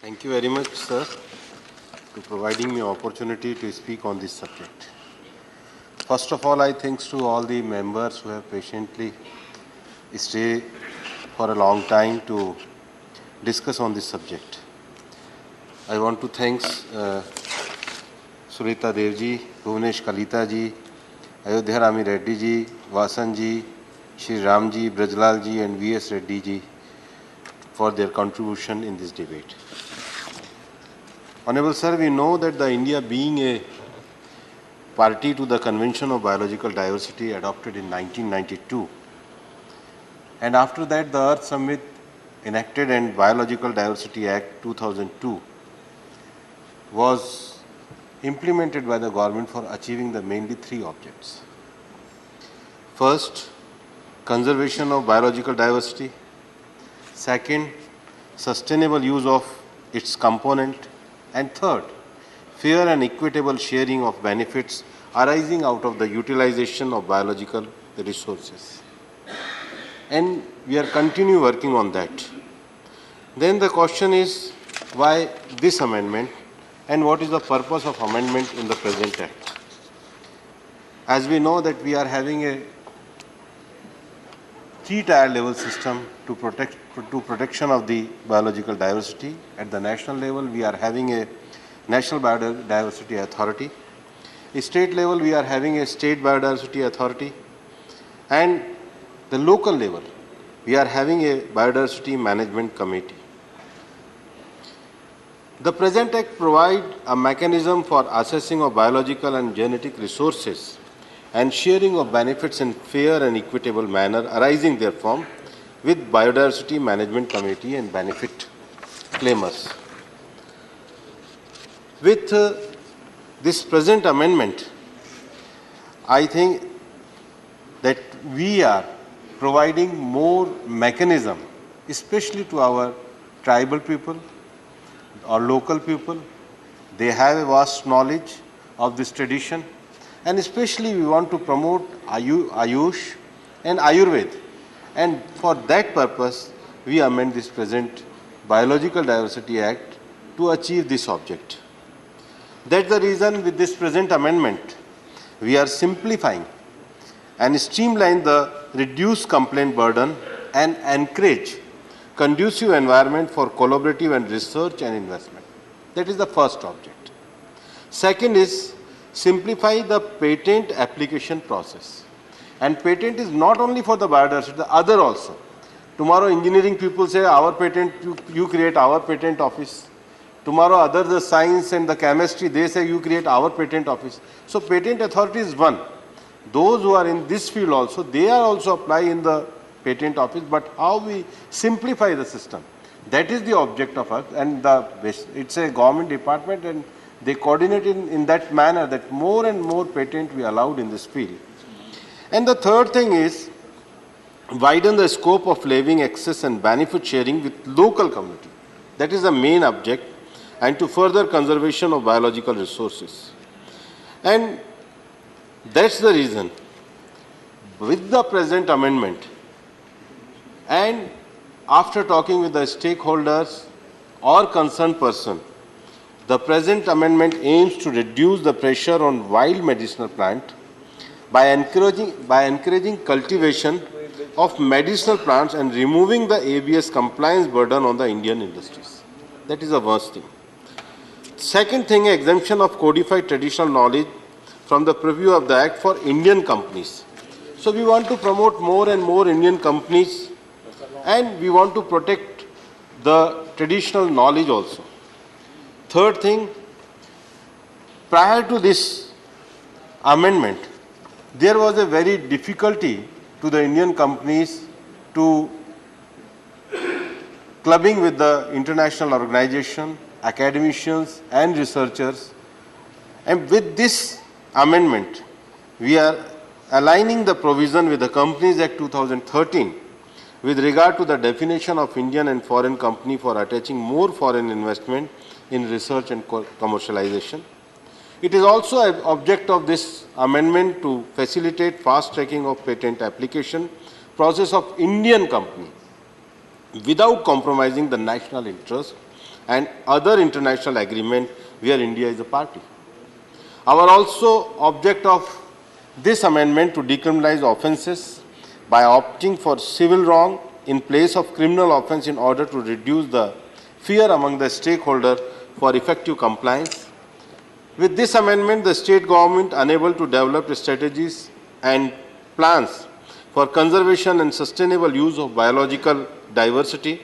Thank you very much, sir, to providing me opportunity to speak on this subject. First of all, I thanks to all the members who have patiently stayed for a long time to discuss on this subject. I want to thank Surita Devji, Bhuvanesh Kalita ji, Ayodhya Rami Reddy ji, Vasan ji, Shri Ram ji, Brajlal ji and V.S. Reddy ji for their contribution in this debate. Honorable Sir, we know that the India being a party to the Convention of Biological Diversity adopted in 1992, and after that the Earth Summit enacted and Biological Diversity Act 2002 was implemented by the government for achieving the mainly three objects. First, conservation of biological diversity. Second, sustainable use of its component. And third, fair and equitable sharing of benefits arising out of the utilization of biological resources. And we are continue working on that. Then the question is, why this amendment and what is the purpose of amendment in the present act? As we know that we are having a three-tier level system to protection of the biological diversity. At the national level, we are having a National Biodiversity Authority. At state level, we are having a State Biodiversity Authority. And the local level, we are having a Biodiversity Management Committee. The present act provides a mechanism for assessing of biological and genetic resources and sharing of benefits in fair and equitable manner arising therefrom with Biodiversity Management Committee and benefit claimers. With this present amendment, I think that we are providing more mechanism, especially to our tribal people or local people. They have a vast knowledge of this tradition, and especially we want to promote Ayush and Ayurveda. And for that purpose, we amend this present Biological Diversity Act to achieve this object. That's the reason with this present amendment, we are simplifying and streamline the reduced complaint burden and encourage conducive environment for collaborative and research and investment. That is the first object. Second is simplify the patent application process. And patent is not only for the biodiversity, the other also. Tomorrow engineering people say our patent, you create our patent office. Tomorrow other the science and the chemistry, they say you create our patent office. So patent authority is one. Those who are in this field also, they are also apply in the patent office, but how we simplify the system. That is the object of us, and it's a government department and they coordinate in that manner that more and more patent we allowed in this field. And the third thing is widen the scope of levying access and benefit sharing with local community. That is the main object, and to further conservation of biological resources. And that's the reason with the present amendment and after talking with the stakeholders or concerned person, the present amendment aims to reduce the pressure on wild medicinal plant by encouraging cultivation of medicinal plants and removing the ABS compliance burden on the Indian industries. That is the first thing. Second thing, exemption of codified traditional knowledge from the purview of the Act for Indian companies. So we want to promote more and more Indian companies, and we want to protect the traditional knowledge also. Third thing, prior to this amendment, there was a very difficulty to the Indian companies to clubbing with the international organization, academicians and researchers. And with this amendment, we are aligning the provision with the Companies Act 2013 with regard to the definition of Indian and foreign company for attaching more foreign investment in research and commercialization. It is also an object of this amendment to facilitate fast tracking of patent application process of Indian company without compromising the national interest and other international agreement where India is a party. Our also object of this amendment to decriminalize offences by opting for civil wrong in place of criminal offence in order to reduce the fear among the stakeholder for effective compliance. With this amendment, the state government unable to develop strategies and plans for conservation and sustainable use of biological diversity,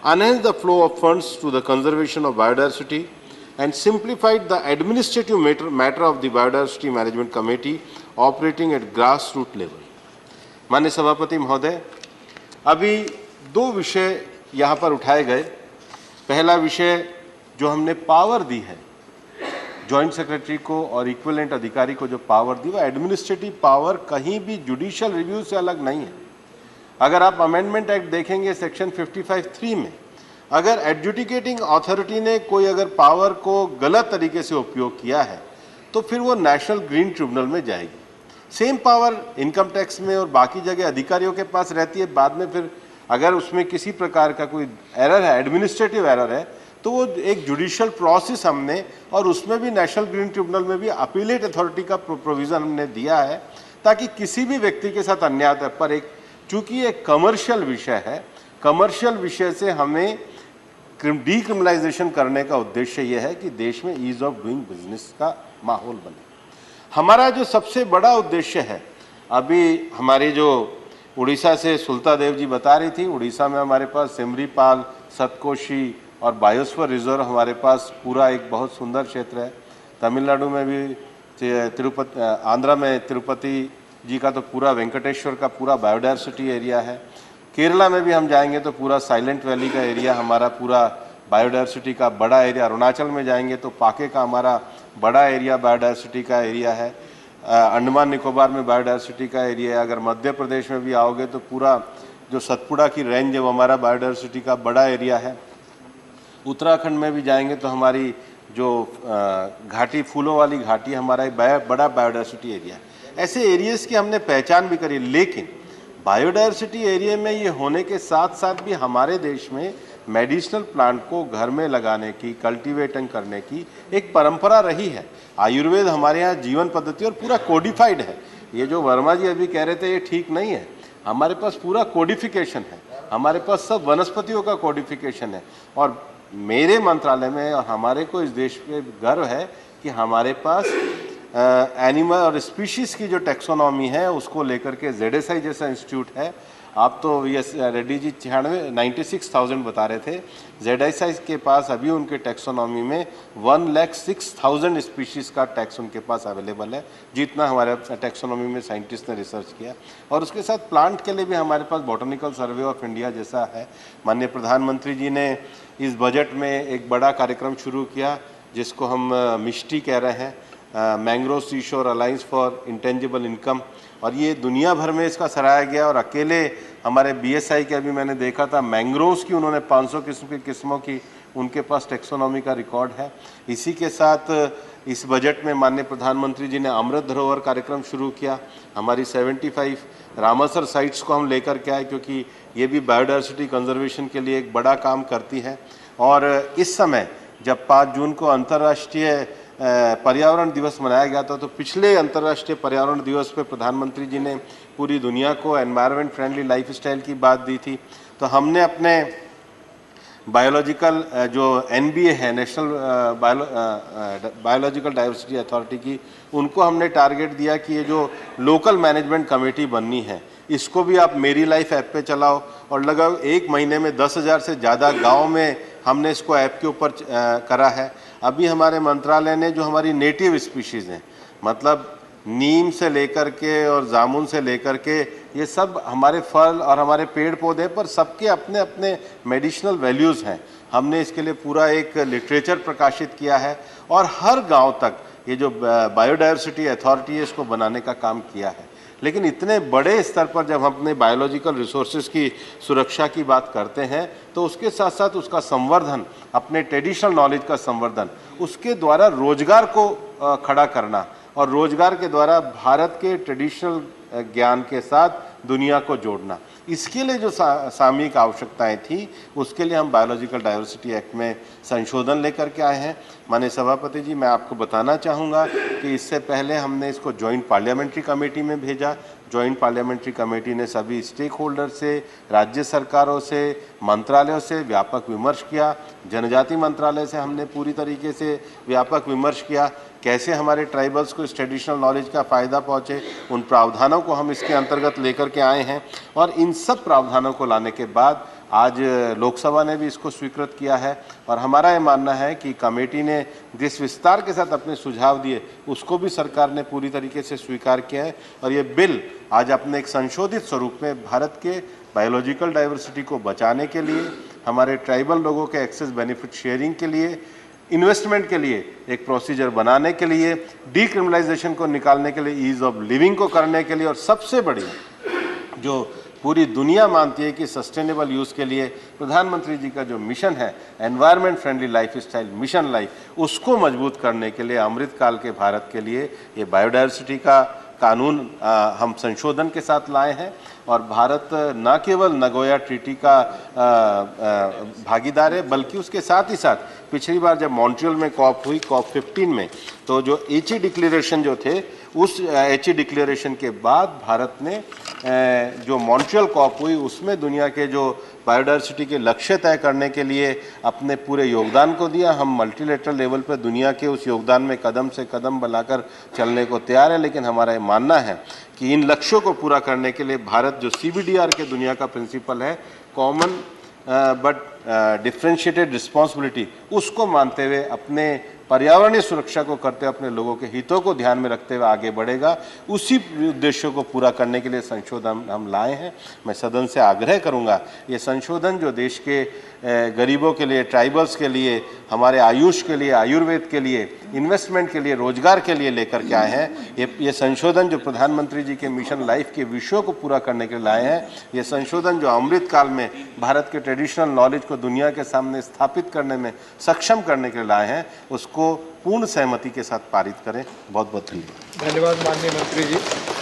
enhance the flow of funds to the conservation of biodiversity, and simplified the administrative matter of the Biodiversity Management Committee operating at grassroots level. माननीय सभापति महोदय, अभी दो विषय यहाँ पर उठाए गए। पहला विषय जो हमने पावर दी है जॉइंट सेक्रेटरी को और इक्विवेलेंट अधिकारी को जो पावर दी, वो एडमिनिस्ट्रेटिव पावर कहीं भी जुडिशियल रिव्यू से अलग नहीं है। अगर आप अमेंडमेंट एक्ट देखेंगे सेक्शन 55(3) में, अगर एडजुडिकेटिंग अथॉरिटी ने कोई अगर पावर को गलत तरीके से उपयोग किया है तो फिर वो नेशनल ग्रीन ट्रिब्यूनल में जाएगी। सेम पावर इनकम टैक्स में और बाकी जगह अधिकारियों के पास रहती है। बाद में फिर अगर उसमें किसी प्रकार का कोई एरर है, एडमिनिस्ट्रेटिव एरर है, तो वो एक जुडिशियल प्रोसेस हमने, और उसमें भी नेशनल ग्रीन ट्रिब्यूनल में भी अपीलेट अथॉरिटी का प्रोविज़न हमने दिया है ताकि किसी भी व्यक्ति के साथ अन्याय पर एक, चूँकि एक कमर्शियल विषय है, कमर्शियल विषय से हमें डीक्रिमिनलाइजेशन करने का उद्देश्य यह है कि देश में ईज ऑफ डूइंग बिजनेस का माहौल बने। हमारा जो सबसे बड़ा उद्देश्य है, अभी हमारी जो उड़ीसा से सुलता देव जी बता रही थी, उड़ीसा में हमारे पास सिमरीपाल, सतकोशी और बायोस्फीयर रिजर्व हमारे पास पूरा एक बहुत सुंदर क्षेत्र है। तमिलनाडु में भी तिरुपति, आंध्रा में तिरुपति जी का तो पूरा वेंकटेश्वर का पूरा बायोडायवर्सिटी एरिया है। केरला में भी हम जाएंगे तो पूरा साइलेंट वैली का एरिया हमारा पूरा बायोडायवर्सिटी का बड़ा एरिया। अरुणाचल में जाएंगे तो पाके का हमारा बड़ा एरिया बायोडायवर्सिटी का एरिया है। अंडमान निकोबार में बायोडायवर्सिटी का एरिया है। अगर मध्य प्रदेश में भी आओगे तो पूरा जो सतपुड़ा की रेंज है वो हमारा बायोडायवर्सिटी का बड़ा एरिया है। उत्तराखंड में भी जाएंगे तो हमारी जो घाटी, फूलों वाली घाटी, हमारा एक बड़ा बायोडायवर्सिटी एरिया है। ऐसे एरियाज़ की हमने पहचान भी करी, लेकिन बायोडायवर्सिटी एरिया में ये होने के साथ साथ भी हमारे देश में मेडिसिनल प्लांट को घर में लगाने की, कल्टीवेटिंग करने की एक परंपरा रही है। आयुर्वेद हमारे यहाँ जीवन पद्धति और पूरा कोडिफाइड है। ये जो वर्मा जी अभी कह रहे थे ये ठीक नहीं है। हमारे पास पूरा कोडिफिकेशन है, हमारे पास सब वनस्पतियों का कोडिफिकेशन है। और मेरे मंत्रालय में और हमारे को इस देश पे गर्व है कि हमारे पास एनिमल और स्पीशीज़ की जो टैक्सोनॉमी है उसको लेकर के ZSI जैसा इंस्टीट्यूट है। आप तो यस रेड्डी जी 96,000 बता रहे थे। ZSI के पास अभी उनके टैक्सोनॉमी में 1,06,000 स्पीशीज़ का टैक्स उनके पास अवेलेबल है, जितना हमारे टैक्सोनॉमी में साइंटिस्ट ने रिसर्च किया। और उसके साथ प्लांट के लिए भी हमारे पास बॉटनिकल सर्वे ऑफ इंडिया जैसा है। माननीय प्रधानमंत्री जी ने इस बजट में एक बड़ा कार्यक्रम शुरू किया जिसको हम मिष्टी कह रहे हैं, mangrove seashore alliance for intangible income, और ये दुनिया भर में इसका सराहा गया। और अकेले हमारे BSI के अभी मैंने देखा था मैंग्रोव्स की उन्होंने 500 किस्मों की उनके पास टैक्सोनॉमी का रिकॉर्ड है। इसी के साथ इस बजट में माननीय प्रधानमंत्री जी ने अमृत धरोहर कार्यक्रम शुरू किया। हमारी 75 रामसर साइट्स को हम लेकर के आए क्योंकि ये भी बायोडायवर्सिटी कंजर्वेशन के लिए एक बड़ा काम करती है। और इस समय जब 5 जून को अंतर्राष्ट्रीय पर्यावरण दिवस मनाया गया था, तो पिछले अंतर्राष्ट्रीय पर्यावरण दिवस पे प्रधानमंत्री जी ने पूरी दुनिया को एनवायरनमेंट फ्रेंडली लाइफस्टाइल की बात दी थी। तो हमने अपने बायोलॉजिकल जो NBA है, नेशनल बायोलॉजिकल डाइवर्सिटी अथॉरिटी की, उनको हमने टारगेट दिया कि ये जो लोकल मैनेजमेंट कमेटी बननी है इसको भी आप मेरी लाइफ ऐप पे चलाओ। और लगभग 1 महीने में 10,000 से ज़्यादा गांव में हमने इसको ऐप के ऊपर करा है। अभी हमारे मंत्रालय ने जो हमारी नेटिव स्पीशीज़ हैं, मतलब नीम से लेकर के और जामुन से लेकर के, ये सब हमारे फल और हमारे पेड़ पौधे पर सबके अपने अपने मेडिसिनल वैल्यूज़ हैं। हमने इसके लिए पूरा एक लिटरेचर प्रकाशित किया है और हर गांव तक ये जो बायोडायवर्सिटी अथॉरिटी है इसको बनाने का काम किया है। लेकिन इतने बड़े स्तर पर जब हम अपने बायोलॉजिकल रिसोर्सेज की सुरक्षा की बात करते हैं तो उसके साथ साथ उसका संवर्धन, अपने ट्रेडिशनल नॉलेज का संवर्धन, उसके द्वारा रोजगार को खड़ा करना और रोजगार के द्वारा भारत के ट्रेडिशनल ज्ञान के साथ दुनिया को जोड़ना। इसके लिए जो सामयिक आवश्यकताएं थी, उसके लिए हम बायोलॉजिकल डाइवर्सिटी एक्ट में संशोधन लेकर के आए हैं। माननीय सभापति जी, मैं आपको बताना चाहूँगा कि इससे पहले हमने इसको जॉइंट पार्लियामेंट्री कमेटी में भेजा। जॉइंट पार्लियामेंट्री कमेटी ने सभी स्टेक होल्डर से, राज्य सरकारों से, मंत्रालयों से व्यापक विमर्श किया। जनजाति मंत्रालय से हमने पूरी तरीके से व्यापक विमर्श किया, कैसे हमारे ट्राइबल्स को इस ट्रेडिशनल नॉलेज का फ़ायदा पहुँचे, उन प्रावधानों को हम इसके अंतर्गत लेकर के आए हैं। और इन सब प्रावधानों को लाने के बाद आज लोकसभा ने भी इसको स्वीकृत किया है। और हमारा ये मानना है कि कमेटी ने जिस विस्तार के साथ अपने सुझाव दिए, उसको भी सरकार ने पूरी तरीके से स्वीकार किया है। और ये बिल आज अपने एक संशोधित स्वरूप में भारत के बायोलॉजिकल डाइवर्सिटी को बचाने के लिए, हमारे ट्राइबल लोगों के एक्सेस बेनिफिट शेयरिंग के लिए, इन्वेस्टमेंट के लिए एक प्रोसीजर बनाने के लिए, डीक्रिमिनलाइजेशन को निकालने के लिए, ईज ऑफ लिविंग को करने के लिए, और सबसे बड़ी जो पूरी दुनिया मानती है कि सस्टेनेबल यूज़ के लिए प्रधानमंत्री जी का जो मिशन है, environment friendly lifestyle mission life, उसको मजबूत करने के लिए अमृतकाल के भारत के लिए ये बायोडायवर्सिटी का कानून हम संशोधन के साथ लाए हैं। और भारत न केवल नगोया ट्रीटी का भागीदार है, बल्कि उसके साथ ही साथ पिछली बार जब मॉन्ट्रियल में कॉप हुई, कॉप 15 में, तो जो एचई डिक्लेरेशन जो थे, उस एचई डिक्लेरेशन के बाद भारत ने जो मॉन्ट्रियल कॉप हुई, उसमें दुनिया के जो बायोडायवर्सिटी के लक्ष्य तय करने के लिए अपने पूरे योगदान को दिया। हम मल्टीलेटरल लेवल पर दुनिया के उस योगदान में कदम से कदम बनाकर चलने को तैयार है। लेकिन हमारा ये मानना है कि इन लक्ष्यों को पूरा करने के लिए भारत जो CBDR के दुनिया का प्रिंसिपल है, कॉमन बट डिफ्रेंशिएटेड रिस्पॉन्सिबिलिटी, उसको मानते हुए अपने पर्यावरणीय सुरक्षा को करते हुए अपने लोगों के हितों को ध्यान में रखते हुए आगे बढ़ेगा। उसी उद्देश्यों को पूरा करने के लिए संशोधन हम लाए हैं। मैं सदन से आग्रह करूंगा, ये संशोधन जो देश के गरीबों के लिए, ट्राइबल्स के लिए, हमारे आयुष के लिए, आयुर्वेद के लिए, इन्वेस्टमेंट के लिए, रोजगार के लिए लेकर के आए हैं, ये संशोधन जो प्रधानमंत्री जी के मिशन लाइफ के विषयों को पूरा करने के लिए लाए हैं, ये संशोधन जो अमृतकाल में भारत के ट्रेडिशनल नॉलेज को दुनिया के सामने स्थापित करने में सक्षम करने के लिए लाए हैं, उसको पूर्ण सहमति के साथ पारित करें। बहुत बहुत धन्यवाद। धन्यवाद माननीय मंत्री जी।